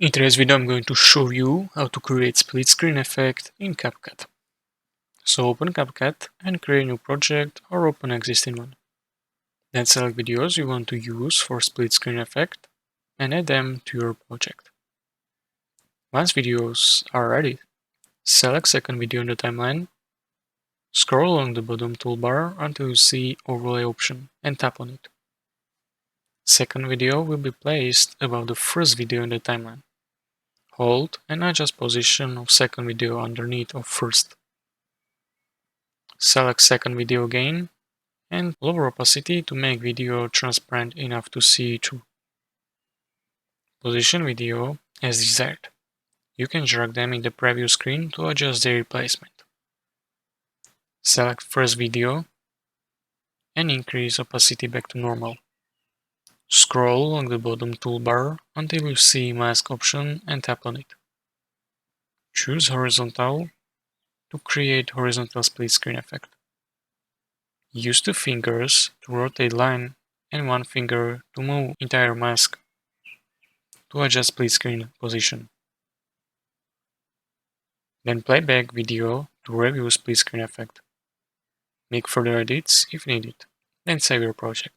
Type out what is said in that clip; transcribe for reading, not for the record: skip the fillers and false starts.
In today's video, I'm going to show you how to create split screen effect in CapCut. So open CapCut and create a new project or open an existing one. Then select videos you want to use for split screen effect and add them to your project. Once videos are ready, select second video in the timeline, scroll along the bottom toolbar until you see overlay option and tap on it. Second video will be placed above the first video in the timeline. Hold and adjust position of second video underneath of first. Select second video again and lower opacity to make video transparent enough to see through. Position video as desired. You can drag them in the preview screen to adjust their placement. Select first video and increase opacity back to normal. Scroll along the bottom toolbar until you see mask option and tap on it. Choose horizontal to create horizontal split screen effect. Use 2 fingers to rotate line and 1 finger to move entire mask to adjust split screen position. Then play back video to review split screen effect. Make further edits if needed. Then save your project.